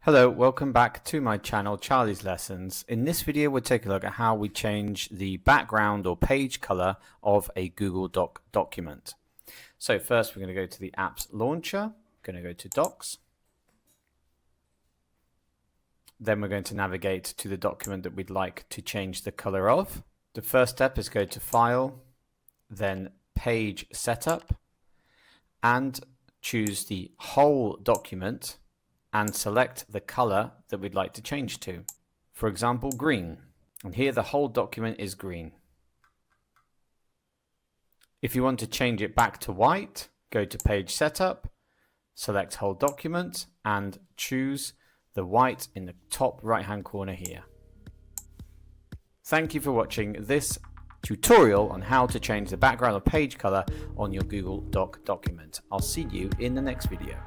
Hello, welcome back to my channel, Charlie's Lessons. In this video, we'll take a look at how we change the background or page color of a Google Doc document. So first, we're going to go to the Apps Launcher, going to go to Docs. Then we're going to navigate to the document that we'd like to change the color of. The first step is go to File, then Page Setup, and choose the whole document and select the color that we'd like to change to. For example, green. And here the whole document is green. If you want to change it back to white, go to Page Setup, select Whole Document, and choose the white in the top right-hand corner here. Thank you for watching this tutorial on how to change the background or page color on your Google Doc document. I'll see you in the next video.